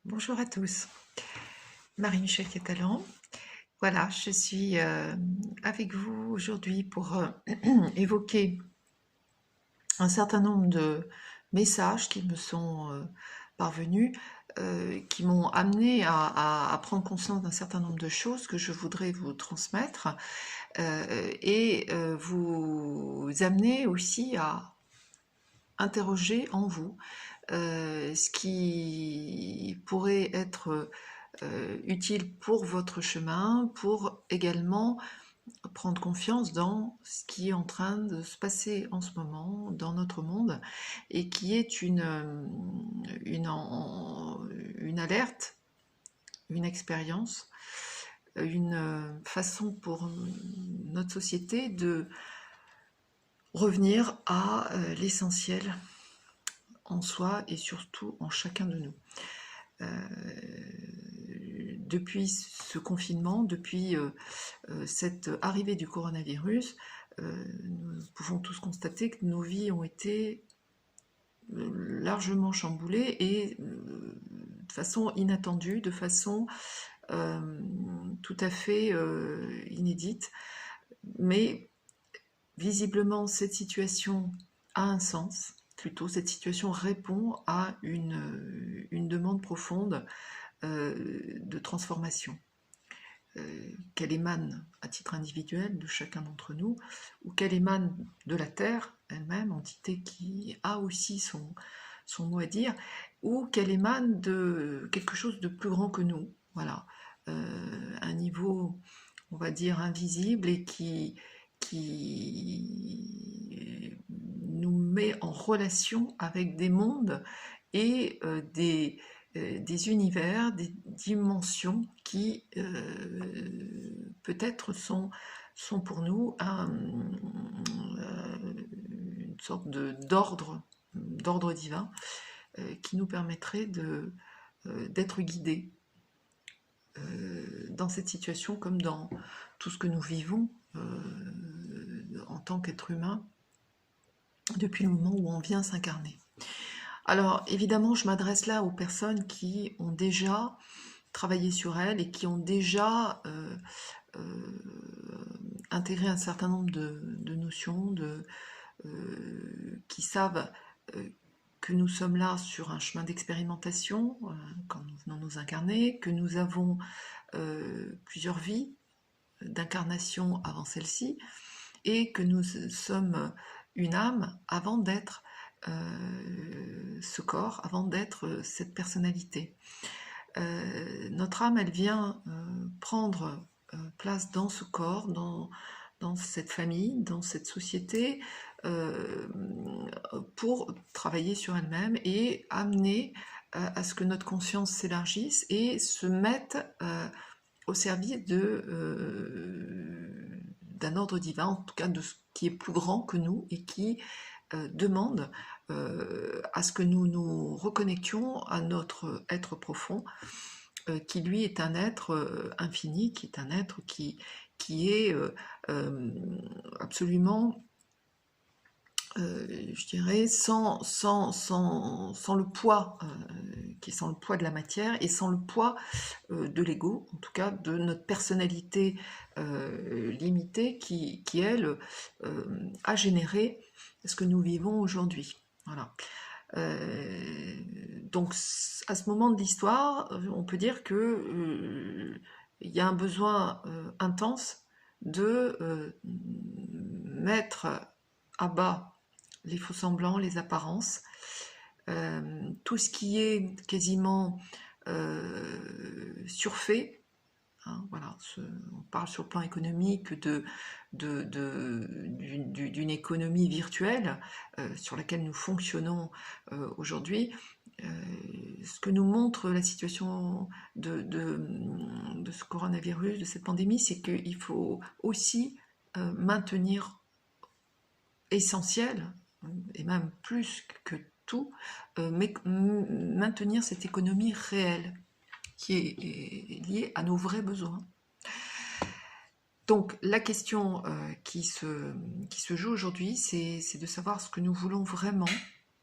Bonjour à tous, Marie-Michel Catalan. Voilà, je suis avec vous aujourd'hui pour évoquer un certain nombre de messages qui me sont parvenus, qui m'ont amené à prendre conscience d'un certain nombre de choses que je voudrais vous transmettre et vous amener aussi à interroger en vous ce qui pourrait être utile pour votre chemin, pour également prendre confiance dans ce qui est en train de se passer en ce moment dans notre monde et qui est une, une alerte, une expérience, une façon pour notre société de revenir à l'essentiel en soi et surtout en chacun de nous. Depuis ce confinement, depuis cette arrivée du coronavirus, nous pouvons tous constater que nos vies ont été largement chamboulées et de façon inattendue, de façon tout à fait inédite. Mais visiblement, cette situation a un sens. Plutôt, cette situation répond à une demande profonde de transformation, qu'elle émane à titre individuel de chacun d'entre nous, ou qu'elle émane de la Terre elle-même, entité qui a aussi son mot à dire, ou qu'elle émane de quelque chose de plus grand que nous, voilà, un niveau, on va dire, invisible et qui nous met en relation avec des mondes et des univers, des dimensions qui peut-être sont pour nous une sorte d'ordre divin qui nous permettrait d'être guidés dans cette situation comme dans tout ce que nous vivons en tant qu'être humain depuis le moment où on vient s'incarner. Alors évidemment, je m'adresse là aux personnes qui ont déjà travaillé sur elles et qui ont déjà intégré un certain nombre de notions, qui savent que nous sommes là sur un chemin d'expérimentation quand nous venons nous incarner, que nous avons plusieurs vies d'incarnation avant celle-ci, et que nous sommes une âme avant d'être ce corps, avant d'être cette personnalité. Notre âme, elle vient prendre place dans ce corps, dans cette famille, dans cette société, pour travailler sur elle-même et amener à ce que notre conscience s'élargisse et se mette au service d'un ordre divin, en tout cas de ce qui est plus grand que nous et qui demande à ce que nous nous reconnections à notre être profond, qui lui est un être infini, qui est un être qui est absolument, je dirais, sans le poids, qui est sans le poids de la matière et sans le poids de l'ego, en tout cas de notre personnalité limitée qui elle, a généré ce que nous vivons aujourd'hui. Voilà. Donc à ce moment de l'histoire, on peut dire que il y a un besoin intense de mettre à bas les faux-semblants, les apparences, tout ce qui est quasiment surfait. Hein, voilà, on parle sur le plan économique d'une économie virtuelle sur laquelle nous fonctionnons aujourd'hui. Ce que nous montre la situation de ce coronavirus, de cette pandémie, c'est qu'il faut aussi maintenir essentiel, et même plus que tout, mais maintenir cette économie réelle qui est liée à nos vrais besoins. Donc la question qui se joue aujourd'hui, c'est de savoir ce que nous voulons vraiment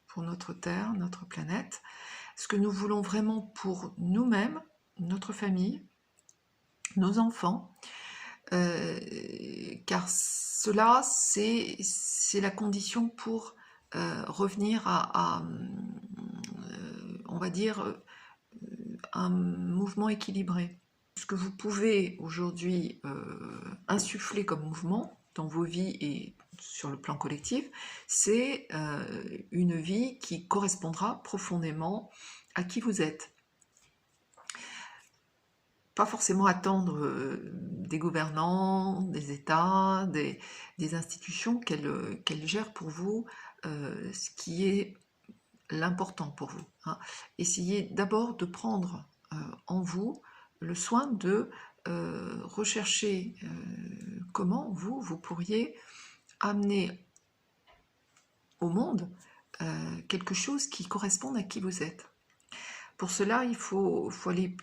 pour notre Terre, notre planète, ce que nous voulons vraiment pour nous-mêmes, notre famille, nos enfants, car cela, c'est la condition pour revenir on va dire, un mouvement équilibré. Ce que vous pouvez aujourd'hui insuffler comme mouvement dans vos vies et sur le plan collectif, c'est une vie qui correspondra profondément à qui vous êtes. Pas forcément attendre des gouvernants, des États, des institutions qu'elles gèrent pour vous ce qui est l'important pour vous. Hein. Essayez d'abord de prendre en vous le soin de rechercher comment vous pourriez amener au monde quelque chose qui corresponde à qui vous êtes. Pour cela, il faut aller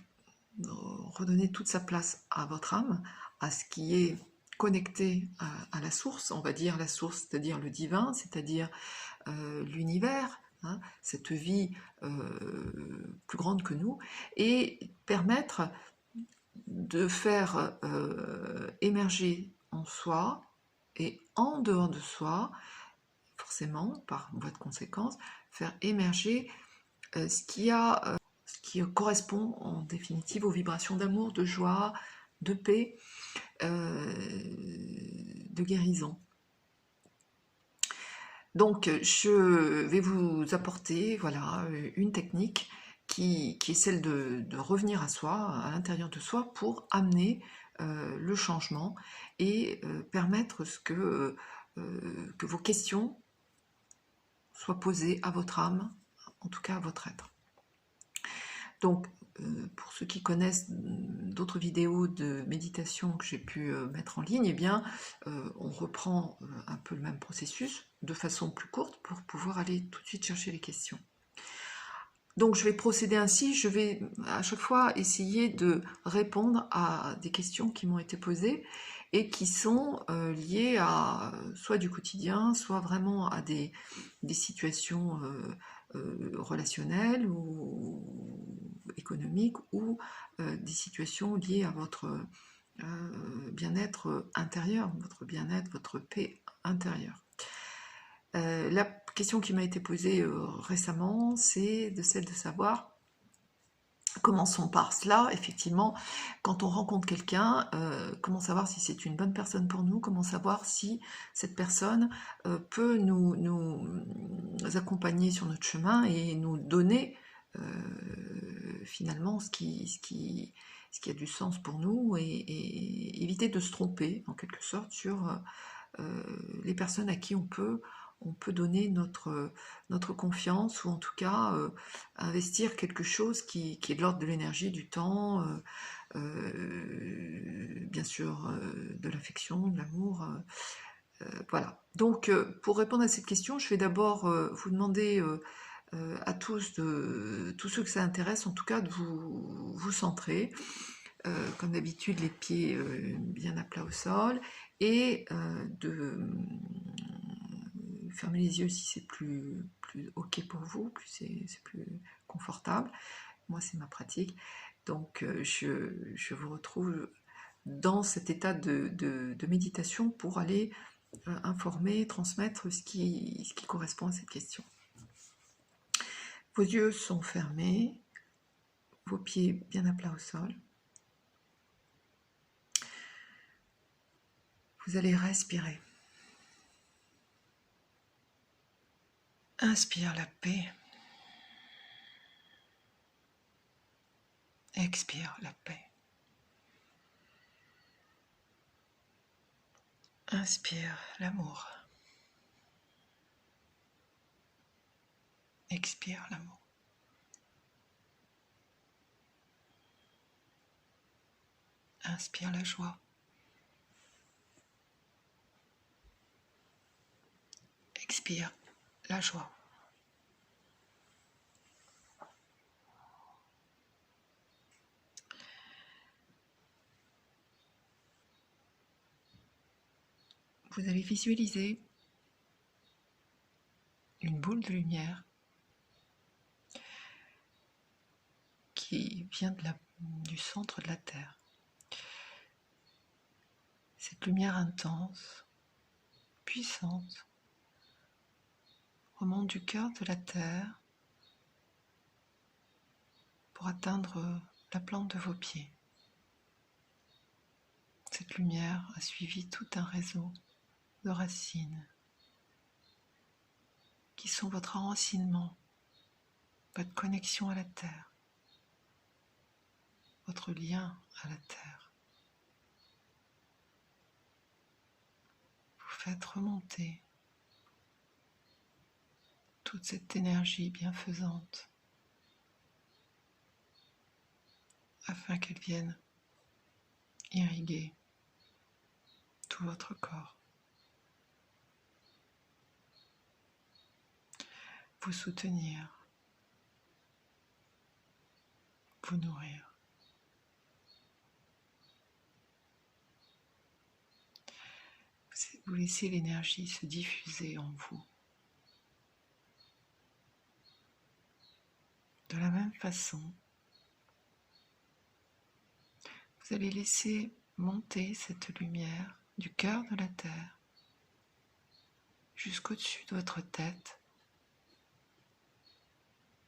redonner toute sa place à votre âme, à ce qui est connecté à la source, on va dire la source, c'est-à-dire le divin, c'est-à-dire l'univers, hein, cette vie plus grande que nous, et permettre de faire émerger en soi et en dehors de soi, forcément, par voie de conséquence, faire émerger ce qui correspond en définitive aux vibrations d'amour, de joie, de paix, de guérison. Donc, je vais vous apporter voilà, une technique qui est celle de revenir à soi, à l'intérieur de soi, pour amener le changement et permettre que vos questions soient posées à votre âme, en tout cas à votre être. Donc, pour ceux qui connaissent d'autres vidéos de méditation que j'ai pu mettre en ligne, eh bien, on reprend un peu le même processus de façon plus courte pour pouvoir aller tout de suite chercher les questions. Donc, je vais procéder ainsi, je vais à chaque fois essayer de répondre à des questions qui m'ont été posées et qui sont liées à soit du quotidien, soit vraiment à des situations relationnelles ou économiques ou des situations liées à votre bien-être intérieur, votre bien-être, votre paix intérieure. La question qui m'a été posée récemment, c'est celle de savoir, commençons par cela, effectivement, quand on rencontre quelqu'un, comment savoir si c'est une bonne personne pour nous, comment savoir si cette personne peut nous accompagner sur notre chemin et nous donner finalement ce qui a du sens pour nous et éviter de se tromper en quelque sorte sur les personnes à qui on peut donner notre confiance ou en tout cas investir quelque chose qui est de l'ordre de l'énergie, du temps, bien sûr de l'affection, de l'amour. Voilà. Donc pour répondre à cette question, je vais d'abord vous demander à tous ceux que ça intéresse, en tout cas de vous centrer. Comme d'habitude, les pieds bien à plat au sol et de fermer les yeux si c'est plus ok pour vous, c'est plus confortable. Moi, c'est ma pratique. Donc, je vous retrouve dans cet état de méditation pour aller informer, transmettre ce qui correspond à cette question. Vos yeux sont fermés, vos pieds bien à plat au sol. Vous allez respirer. Inspire la paix. Expire la paix. Inspire l'amour. Expire l'amour. Inspire la joie. Expire la joie. Vous allez visualiser une boule de lumière qui vient du centre de la Terre. Cette lumière intense, puissante, remonte du cœur de la Terre pour atteindre la plante de vos pieds. Cette lumière a suivi tout un réseau de racines qui sont votre enracinement, votre connexion à la Terre, votre lien à la Terre. Vous faites remonter toute cette énergie bienfaisante afin qu'elle vienne irriguer tout votre corps, vous soutenir, vous nourrir. Vous laissez l'énergie se diffuser en vous. De la même façon, vous allez laisser monter cette lumière du cœur de la Terre jusqu'au-dessus de votre tête,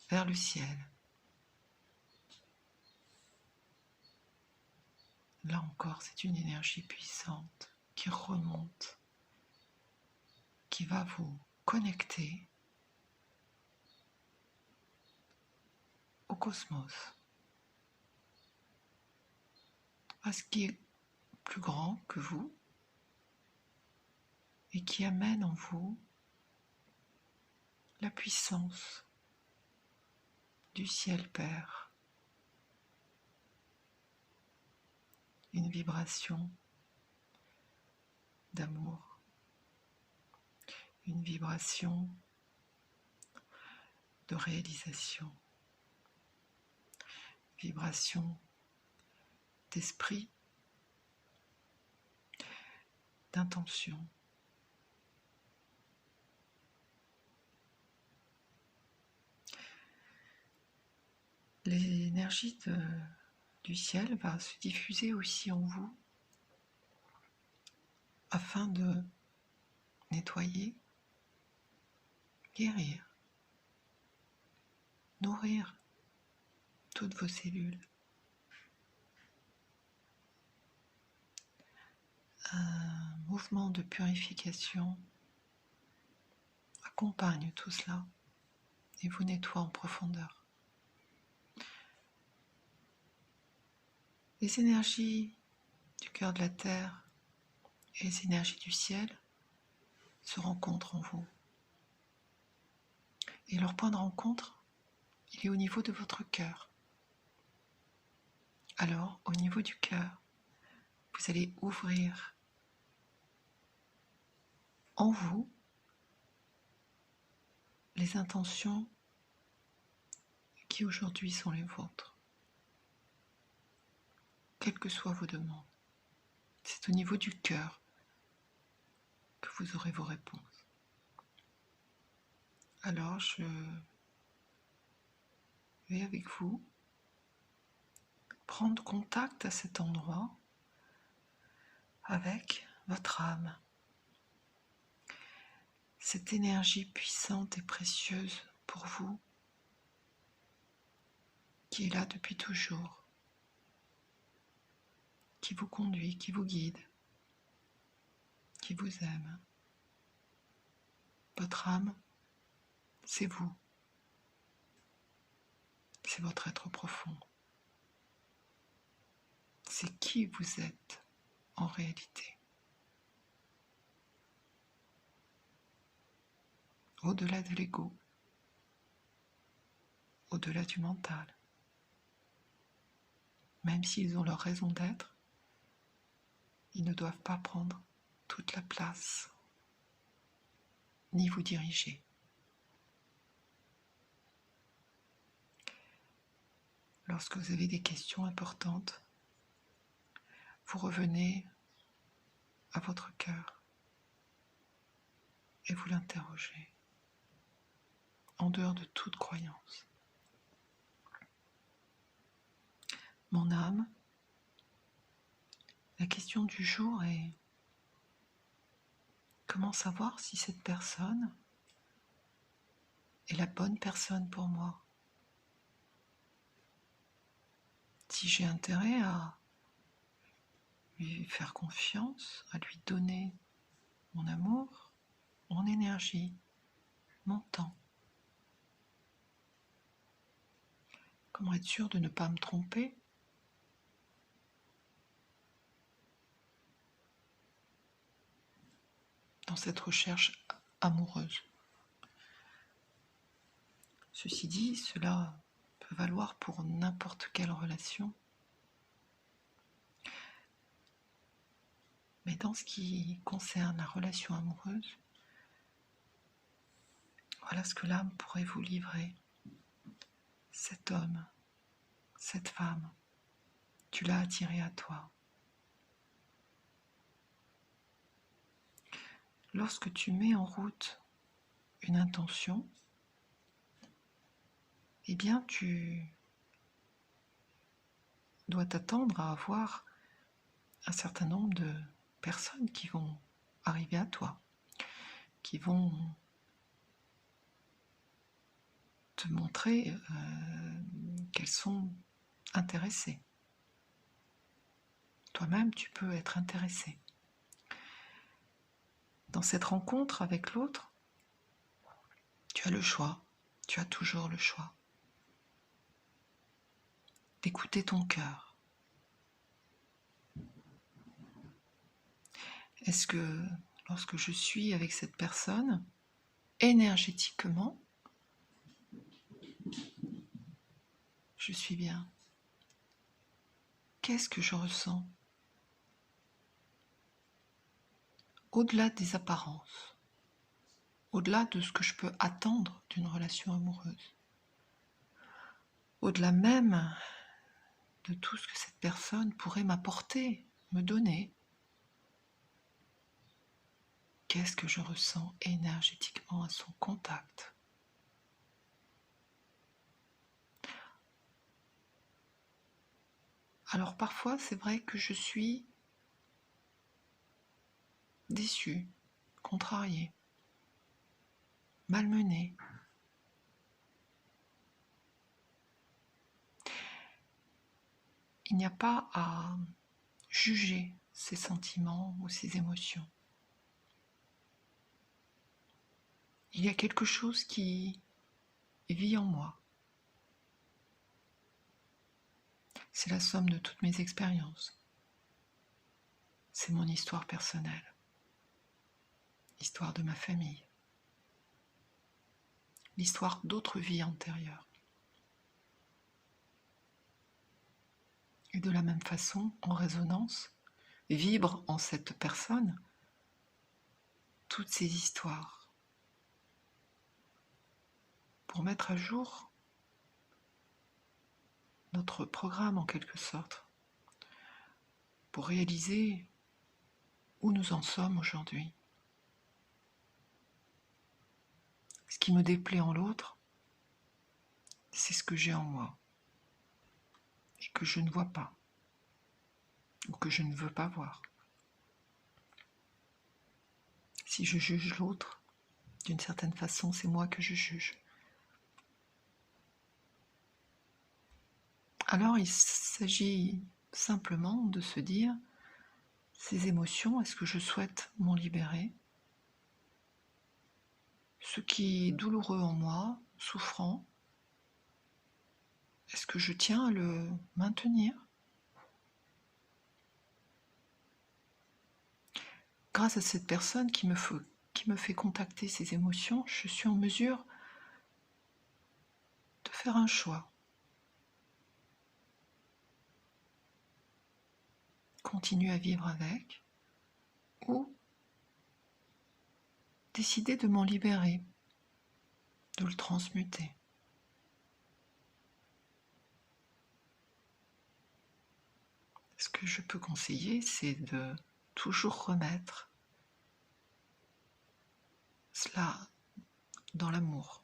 vers le ciel. Là encore, c'est une énergie puissante qui remonte, qui va vous connecter au cosmos, à ce qui est plus grand que vous et qui amène en vous la puissance du ciel Père, une vibration d'amour, une vibration de réalisation, vibration d'esprit, d'intention. L'énergie du ciel va se diffuser aussi en vous afin de nettoyer, guérir, nourrir toutes vos cellules. Un mouvement de purification accompagne tout cela et vous nettoie en profondeur. Les énergies du cœur de la Terre et les énergies du ciel se rencontrent en vous. Et leur point de rencontre, il est au niveau de votre cœur. Alors, au niveau du cœur, vous allez ouvrir en vous les intentions qui aujourd'hui sont les vôtres. Quelles que soient vos demandes. C'est au niveau du cœur que vous aurez vos réponses. Alors je vais avec vous prendre contact à cet endroit avec votre âme. Cette énergie puissante et précieuse pour vous qui est là depuis toujours, qui vous conduit, qui vous guide, qui vous aime. Votre âme, c'est vous. C'est votre être profond. C'est qui vous êtes en réalité. Au-delà de l'ego, au-delà du mental. Même s'ils ont leur raison d'être, ils ne doivent pas prendre toute la place, ni vous diriger. Lorsque vous avez des questions importantes, vous revenez à votre cœur et vous l'interrogez, en dehors de toute croyance. mon âme, la question du jour est: comment savoir si cette personne est la bonne personne pour moi? Si j'ai intérêt à lui faire confiance, à lui donner mon amour, mon énergie, mon temps. Comment être sûr de ne pas me tromper? Dans cette recherche amoureuse. Ceci dit, cela peut valoir pour n'importe quelle relation. Mais dans ce qui concerne la relation amoureuse, voilà ce que l'âme pourrait vous livrer. Cet homme, cette femme, tu l'as attiré à toi. Lorsque tu mets en route une intention, eh bien tu dois t'attendre à avoir un certain nombre de personnes qui vont arriver à toi, qui vont te montrer qu'elles sont intéressées. Toi-même, tu peux être intéressé. Dans cette rencontre avec l'autre, tu as le choix, tu as toujours le choix d'écouter ton cœur. Est-ce que lorsque je suis avec cette personne, énergétiquement, je suis bien? Qu'est-ce que je ressens? Au-delà des apparences, au-delà de ce que je peux attendre d'une relation amoureuse, au-delà même de tout ce que cette personne pourrait m'apporter, me donner, qu'est-ce que je ressens énergétiquement à son contact? Alors parfois, c'est vrai que je suis déçue, contrariée, malmenée. Il n'y a pas à juger ces sentiments ou ces émotions. Il y a quelque chose qui vit en moi. C'est la somme de toutes mes expériences. C'est mon histoire personnelle, l'histoire de ma famille, l'histoire d'autres vies antérieures. Et de la même façon, en résonance, vibrent en cette personne toutes ces histoires pour mettre à jour notre programme en quelque sorte, pour réaliser où nous en sommes aujourd'hui. Ce qui me déplaît en l'autre, c'est ce que j'ai en moi et que je ne vois pas ou que je ne veux pas voir. Si je juge l'autre, d'une certaine façon, c'est moi que je juge. Alors il s'agit simplement de se dire, ces émotions, est-ce que je souhaite m'en libérer? Ce qui est douloureux en moi, souffrant, est-ce que je tiens à le maintenir? Grâce à cette personne qui me fait contacter ces émotions, je suis en mesure de faire un choix. Continuer à vivre avec ou décider de m'en libérer, de le transmuter. Ce que je peux conseiller, c'est de toujours remettre cela dans l'amour,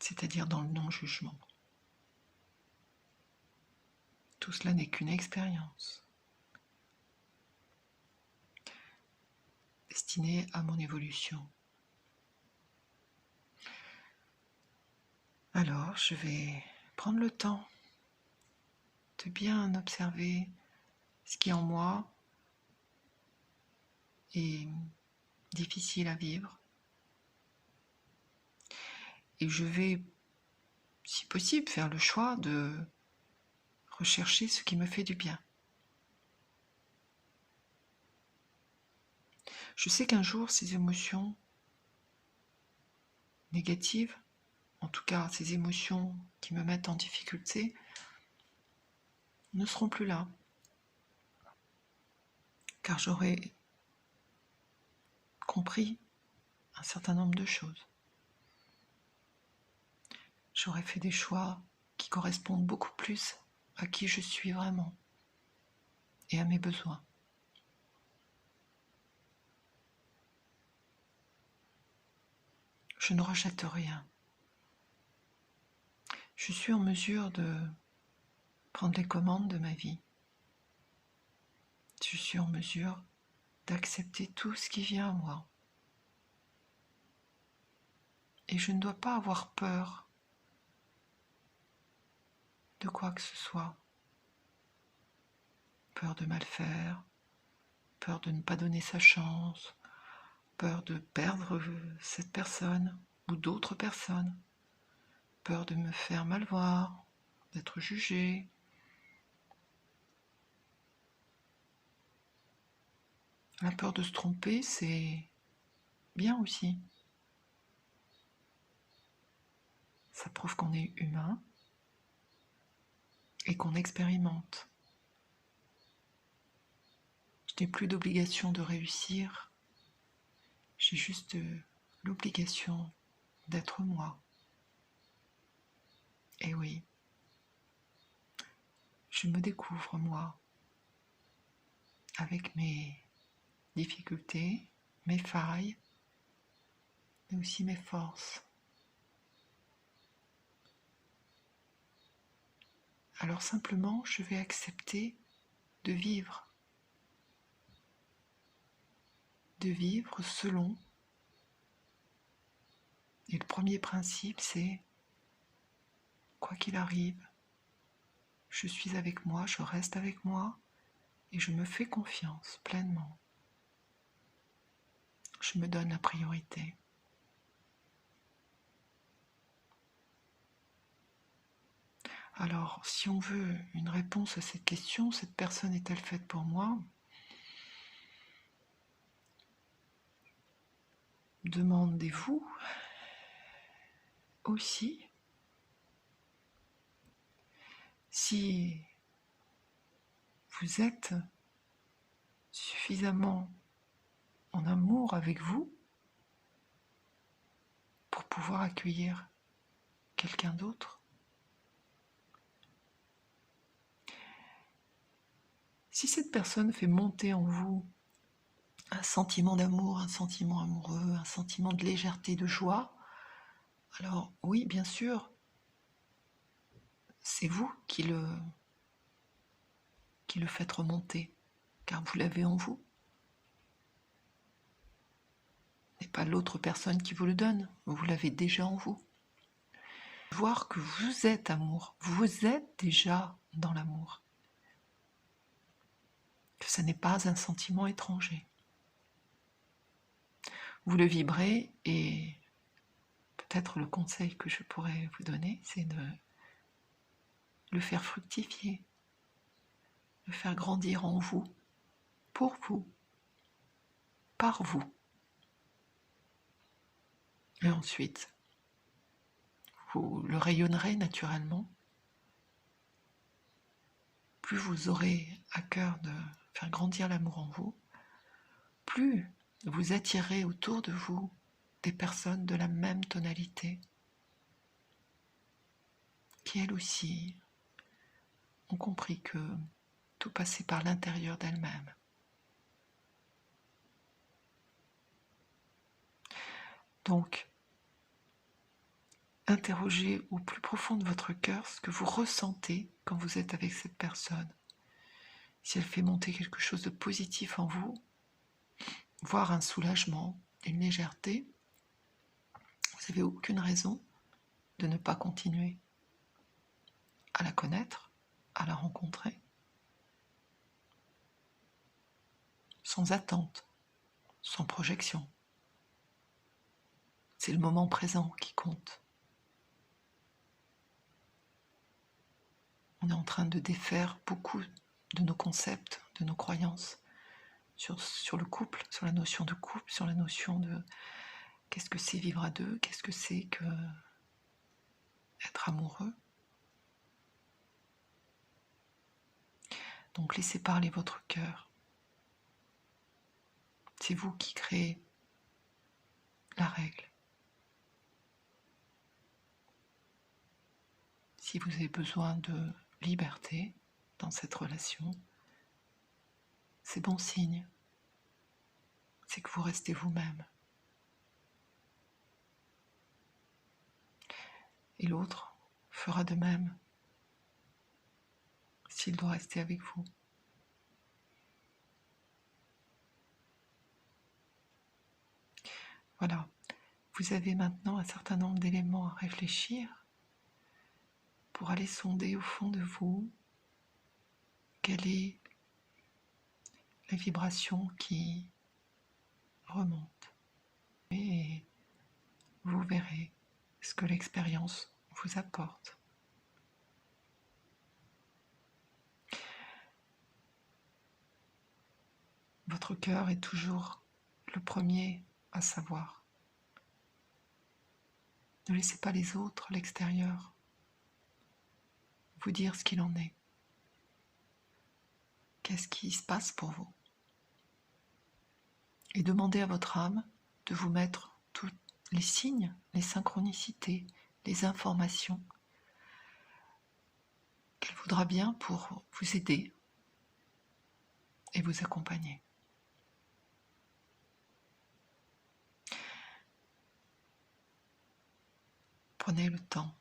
c'est-à-dire dans le non-jugement. Tout cela n'est qu'une expérience destinée à mon évolution. Alors, je vais prendre le temps de bien observer ce qui en moi est difficile à vivre. Et je vais, si possible, faire le choix de rechercher ce qui me fait du bien. Je sais qu'un jour, ces émotions négatives, en tout cas ces émotions qui me mettent en difficulté, ne seront plus là. Car j'aurai compris un certain nombre de choses. J'aurai fait des choix qui correspondent beaucoup plus à qui je suis vraiment et à mes besoins. Je ne rejette rien. Je suis en mesure de prendre les commandes de ma vie. Je suis en mesure d'accepter tout ce qui vient à moi. Et je ne dois pas avoir peur de quoi que ce soit. Peur de mal faire, peur de ne pas donner sa chance, peur de perdre cette personne ou d'autres personnes, peur de me faire mal voir, d'être jugé. La peur de se tromper, c'est bien aussi. Ça prouve qu'on est humain et qu'on expérimente. Je n'ai plus d'obligation de réussir, j'ai juste l'obligation d'être moi. Et oui, je me découvre moi, avec mes difficultés, mes failles, mais aussi mes forces. Alors simplement, je vais accepter de vivre selon. Et le premier principe, c'est, quoi qu'il arrive, je suis avec moi, je reste avec moi, et je me fais confiance pleinement. Je me donne la priorité. Alors, si on veut une réponse à cette question, cette personne est-elle faite pour moi? Demandez-vous aussi si vous êtes suffisamment en amour avec vous pour pouvoir accueillir quelqu'un d'autre. Si cette personne fait monter en vous un sentiment d'amour, un sentiment amoureux, un sentiment de légèreté, de joie, alors oui, bien sûr, c'est vous qui le faites remonter, car vous l'avez en vous. Ce n'est pas l'autre personne qui vous le donne, vous l'avez déjà en vous. Voir que vous êtes amour, vous êtes déjà dans l'amour. Que ce n'est pas un sentiment étranger. Vous le vibrez et peut-être le conseil que je pourrais vous donner, c'est de le faire fructifier, le faire grandir en vous, pour vous, par vous. Et ensuite, vous le rayonnerez naturellement. Plus vous aurez à cœur de faire grandir l'amour en vous, plus vous attirerez autour de vous des personnes de la même tonalité, qui elles aussi ont compris que tout passait par l'intérieur d'elles-mêmes. Donc, interrogez au plus profond de votre cœur ce que vous ressentez quand vous êtes avec cette personne. Si elle fait monter quelque chose de positif en vous, voire un soulagement, une légèreté, vous n'avez aucune raison de ne pas continuer à la connaître, à la rencontrer, sans attente, sans projection. C'est le moment présent qui compte. On est en train de défaire beaucoup de nos concepts, de nos croyances sur le couple, sur la notion de couple, sur la notion de qu'est-ce que c'est vivre à deux, qu'est-ce que c'est que être amoureux. Donc laissez parler votre cœur. C'est vous qui créez la règle. Si vous avez besoin de liberté dans cette relation, c'est bon signe. C'est que vous restez vous-même. Et l'autre fera de même s'il doit rester avec vous. Voilà, vous avez maintenant un certain nombre d'éléments à réfléchir pour aller sonder au fond de vous quelle est la vibration qui remonte. Et vous verrez ce que l'expérience vous apporte. Votre cœur est toujours le premier à savoir. Ne laissez pas les autres, l'extérieur, vous dire ce qu'il en est. Qu'est-ce qui se passe pour vous? Et demandez à votre âme de vous mettre tous les signes, les synchronicités, les informations qu'elle voudra bien pour vous aider et vous accompagner. Prenez le temps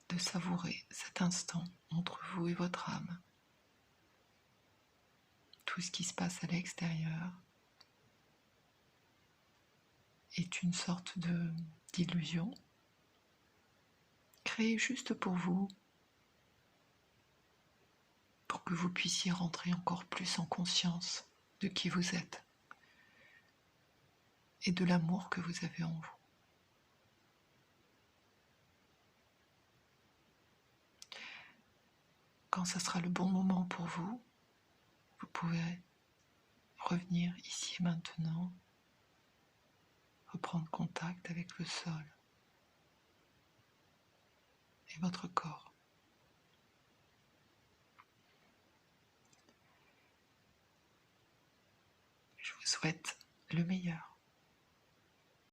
de savourer cet instant entre vous et votre âme. Tout ce qui se passe à l'extérieur est une sorte d'illusion créée juste pour vous, pour que vous puissiez rentrer encore plus en conscience de qui vous êtes et de l'amour que vous avez en vous. Quand ça sera le bon moment pour vous, vous pouvez revenir ici et maintenant, reprendre contact avec le sol et votre corps. Je vous souhaite le meilleur.